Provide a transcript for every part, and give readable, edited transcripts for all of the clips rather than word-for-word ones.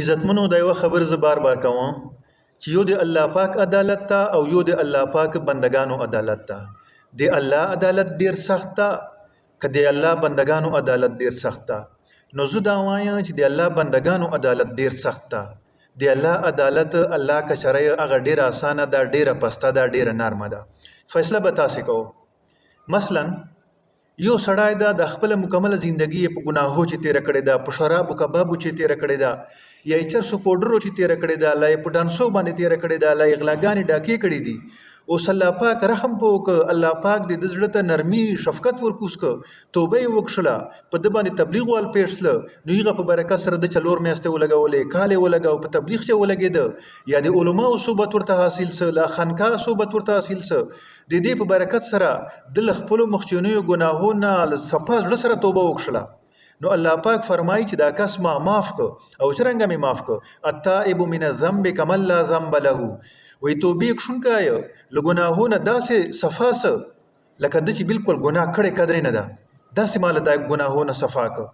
عزتمنو دا یوه خبر زه بار بار کوم چې یو د الله پاک عدالت ته او یو د الله پاک بندگانو عدالت ته. د الله عدالت ډیر سخت ته، که د الله بندگانو عدالت ډیر سخت ته. نو زه دا وایم چې د الله بندگانو عدالت ډیر سخت ته. د الله عدالت الله که شرعي هغه ډیره اسانه ده، ډیره پسته ده، ډیره نرمه ده. فیصله به تاسې کوو. مثلا یو سړی دا د خپل مکمله زندگی په ګناهو چې تیر کړی دا، په شرابو کبابو چې تیر کړی دا، یا یې چرسو پوډرو چې تیر کړی دا، لا یې په ډانسو باندې تیر کړی دا، لا یې غلاګانې ډاکې کړي دي. اوس الله پاک رحم په وکړه، الله پاک دې د زړه ته نرمي شفقت ورکوس که، توبه یې وکښله، په ده باندې تبلیغ وال پیښ سله، نو هغه په برکت سره د 4 میاشتې ولګولې، کال یې ولګاو، په تبلیغ چې ولګېده، یا د علماو صحبت ورته حاصل سه، لا خانقاه صحبت ورته حاصل سه. د دې په برکت سره د له خپلو مخکینیو ګناهونو له صفا زړه سره توبه وکښله. نو الله پاک فرمایي چې دا کس ما معاف که. او څرنګه مې معاف که؟ التائب من الذنب کمن لا ذنب له. وی توبې کښونکی له ګناهونه داسې صفا سه لکه ده چې بالکل ګناه کړی قدرې نه ده، داسې ماله دا ګناهونه صفا که.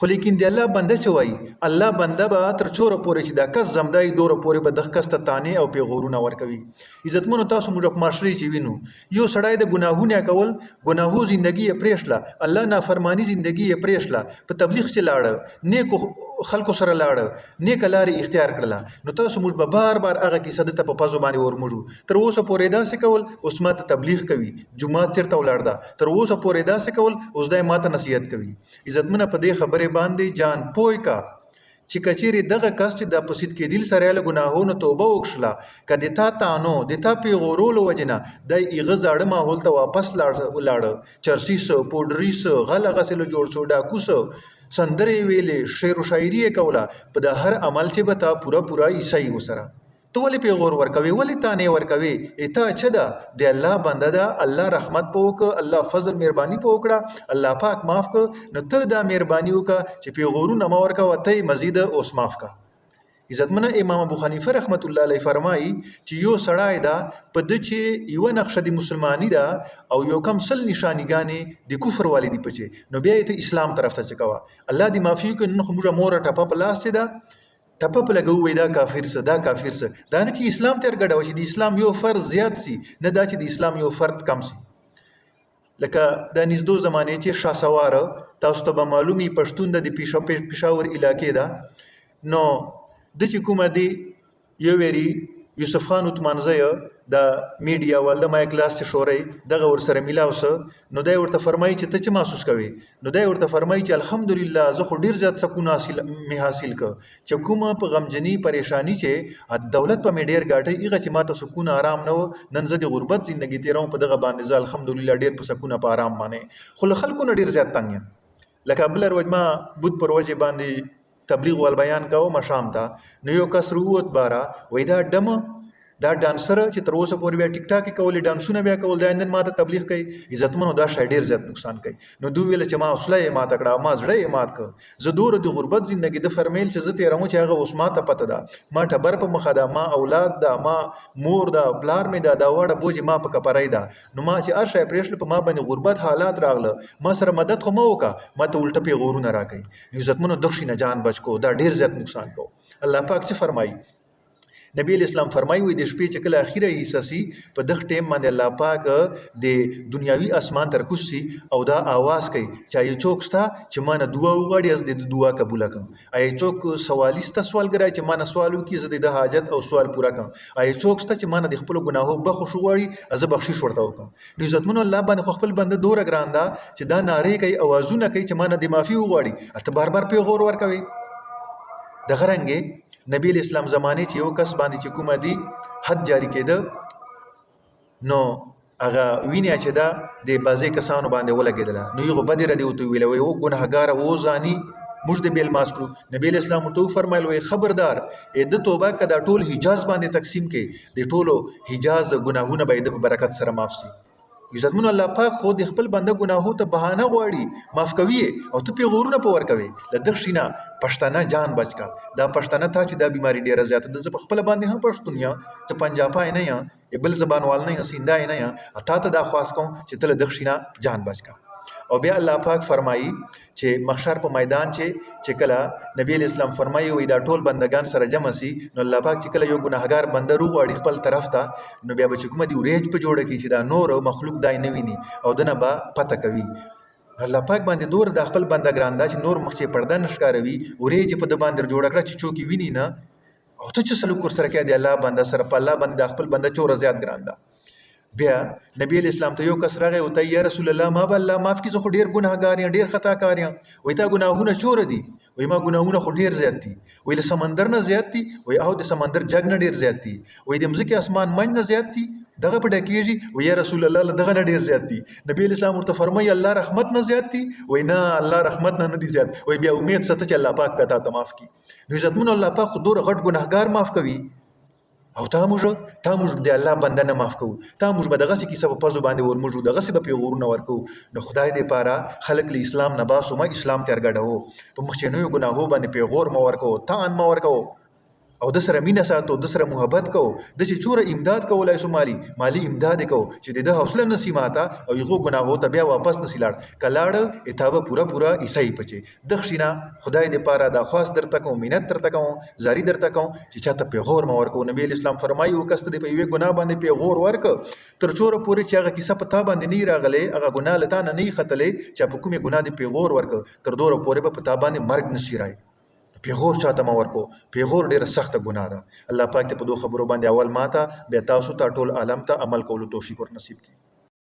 خو لیکن د الله بنده چې وایي، الله بنده به تر څوره پورې چې دا کس زمدایي دوره پورې به دغه کس ته طعنې او پیغورونه ورکوي. عزتمنو تاسو موږ په معاشرې چې وینو، یو سړی د ګناهونه کول، ګناهو زندگی یې پرېښله، الله نافرمانی زندگی یې پرېښله، په تبلیغ چې لاړه، نیکو خلکو سره لاړه، نیکه لارې اختیار کړله، نو تاسو موږ به بار بار هغه کیسه دته په پزو باندې ورموږو. تر اوسه پورې داسې کول اوس ماته تبلیغ کوي، جومات چېرته ولاړ ده، تر اوسه پورې داسې کول اوس دی ماته نصیحت کوي. عزتمنه په دې خبرې باندې جان پوی کا چې کچېرې دغه کس چې د پسید کېدل سره له ګناهونو توبه وکښله، که د تا تانو د تا پیغورولو وجې نه دی هغه زاړه ماحول ته واپس لاړه، چرسي سه، پوډري سه، غل هغسې له جوړ سو، ډاکو سه، سندرې ویلې، شعر و شاعري یې کوله، په د هر عمل چې به تا پوره عیسائی ورسره. ته ولې پیغور ورکوي؟ ولې تانې ورکوي؟ تا څه ده؟ د الله بنده ده، الله رحمت په وکړه، الله فضل مهرباني په وکړه، الله پاک معاف کړه، نو ته دا مهرباني وکړه چې پیغورونه مه ورکوه، ته یې مزید اوس معاف کړه. عزتمنه امام ابو حنیفه رحمت الله علیه فرمایي چې یو سړی ده په ده چې یوه نقشه د مسلماني ده او یو کم سل نشانیګانې د کفر والی دي پچې، نو بیا یې ته اسلام طرف ته چې کوه. الله دې معافي وکړي. نن خو موږ موره ټپه په لاس چې ده، ټپه په لګو وی دا کافر څه، دا کافر څه، دا نه چې اسلام تیر ګډوه چې د اسلام یو فرد زیات سي، نه دا چې د اسلام یو فرد کم سي. لکه د نږدو زمانې چې شاسواره، تاسو ته به معلومي پښتون د پېښور علاقې ده، نو د چې کومه دی یو ویری یوسف خان عثمانزی د میډیا والده ما کلاس چې شوري دغه ورسره میلاو سه، نو دی ورته فرمایي چې ته څه محسوس کوي؟ نو دی ورته فرمایي چې الحمدلله زه خو ډیر زیات سکون حاصل که، چې کومه په غمجنی پریشانی چې دولت په مې ډیر ګاټي، هغه چې ماته سکون آرام نه و، نن زه د غربت زندگی تیروم په دغه باندې زه الحمدلله ډیر په سکون په آرام باندې. خو له خلکو نه ډیر زیات تنګ یم. لکه بل ورځ ما بود پر وجه باندې تبلیغ وال بیان کاوه ما شام ته، نو یو کس رووت باره وای دا ډمه دا ډانسر چې تر اوسه پورې بیا ټیک ټاک کولې، ډانسونه بیا کول، دا نن ماته تبلیغ کوي. عزتمنو دا شی ډیر زیات نقصان کوي. نو دوی ویل چې ما حوصله یې ماته کړه، ما زړه یې مات کړ، زه دوره د غربت زندگی د فرمیل چې زه تېروم چې هغه اوس ماته پته ده، ما ټبر په مخه ده، ما اولاد ده، ما مور ده، پلار مې ده، دا واړه بوج ما په کپرای ده، نو ما چې هر شی پرېښله په ما باندې غربت حالات راغله، ما سره مدد خو مه وکړه، ما ته الټه پیغورونه راکوي. عزتمنو دغه شي نه جان بچ کو، دا ډیر زیات نقصان کو. الله پاک څه فرمایي؟ نبی اسلام فرمایي وي د شپې چې کله اخیره حصہ سي، په دغه ټیم باندې الله پاک د دنیاوي اسمان تر کوسي او دا आवाज کوي چې ای څوک ستا چې ما نه دعا وغواړي، از د دعا قبول کړم. ای څوک سوالیسته سوالګرای چې ما نه سوال وکړي، زه د حاجت او سوال پوره کړم. ای څوک ستا چې ما نه د خپل ګناهو بخښ وغواړي، زه بخښش ورته وکړم. نو عزتمنو الله باندې خپل بنده دوره ګران ده چې دا نارې کوي، اوازونه کوي چې ما نه د معافي وغواړي، ته بار بار پیغور ورکوي. دغه رنګې نبی اسلام زمانه چې یو کس باندې چې کومه دی حد جاری کېده، نو هغه وینیا چې دا د بازي کسانو باندې ولګېدله، نو یو بدی ردی وته ویل وي او ګناهګار او زانی موږ د بیل ماسکو. نبی اسلام تو فرمایل وي خبردار د توبه کدا ټول حجاز باندې تقسیم کې، د ټولو حجاز ګناهونه به د برکت سره معاف شي. عزتمنو الله پاک خو د خپل بنده ګناهو ته بهانه غواړي، معاف کوي او ته پیغورونه په ور کوي. لدغ شینه پښتانه جان بچکا، دا پښتانه ته چې دا بیماری ډیره زیاته ده، په خپل باندې هم پښتون یا ته پنجابای نه یا بل زبان وال نه یا سیندا نه یا اته ته دا خواست کوم چې ته لدغ شینه جان بچکا. او بیا الله پاک فرمایي چې محشر په میدان چې کله نبی اسلام فرمایي وي دا ټول بندگان سره جمع سي نو الله پاک چې کله یو ګناهګار بنده روغ خپل طرف ته نو بیا به چې کومه دی ورېج په جوړه کې چې دا نور مخلوق دای نه ویني او دنه به پته کوي الله پاک باندې دور د خپل بندګران دا چې نور مخ چې پرده نشکاروي ورېج په د باندې جوړ کړه چې چوکي ویني نه او ته چې سلوک سره کې دی الله بنده سره په الله باندې د خپل بنده چور زیات ګران ده بیا نبی اسلام ته یو کس راغی او ته یا رسول الله ما به الله معاف کی زه خو ډیر ګناهګار یم ډیر خطا کار یم وای تا ګناهونه چور دي وای ما ګناهونه خو ډیر زیات دي وای له سمندر نه زیات دي وای او د سمندر جګ نه ډیر زیات دي وای د مځکه اسمان من نه زیات دي دغه په ډکیږي وای یا رسول الله دغه نه ډیر زیات دي نبی اسلام ورته فرمایي الله رحمت نه زیات دي وای نه الله رحمت نه دي زیات وای بیا امید ساته چې الله پاک پتا ته معاف کی نو عزتمن الله پاک خو دوره غټ ګناهګار معاف کوي او تا موږ د الله بنده نه معاف کوو تا موږ به دغه څه کیسه په پزو باندې ورموږ دغه څه به پیغورونه ورکو نو خدای دې پاره خلق له اسلام نه باسو ما اسلام تر ګډو په مخچینو ګناهو باندې پیغور مو ورکو تان مو ورکو او د سره مینه ساتو د سره محبت کو د چې چوره امداد کولای سو مالی امداد کو چې د حوصله نصیماته او یو ګناهو ته بیا واپس نسیلاړ کلاړ اتابه پورا عیسائی پچې د خښینا خدای دې پاره دا خاص درته کوم مینت درته کوم زاری درته کوم چې چاته پیغور مو ورکو نبی اسلام فرمایي وکست دې په یوه ګناه باندې پیغور ورک تر چوره پورې چې هغه کیسه پتا باندې نه راغله هغه ګناه لته نه خطلې چې په کومه ګناه دې پیغور ورک تر دوره پورې په پتا باندې مرګ نشي راي پیغور چاته ما ورکو پیغور ډیره سخت ګناه ده الله پاک ته په دوه خبرو باندې اول ماته بیا تاسو ته ټول عالم ته عمل کولو توفیق ور نصیب کړي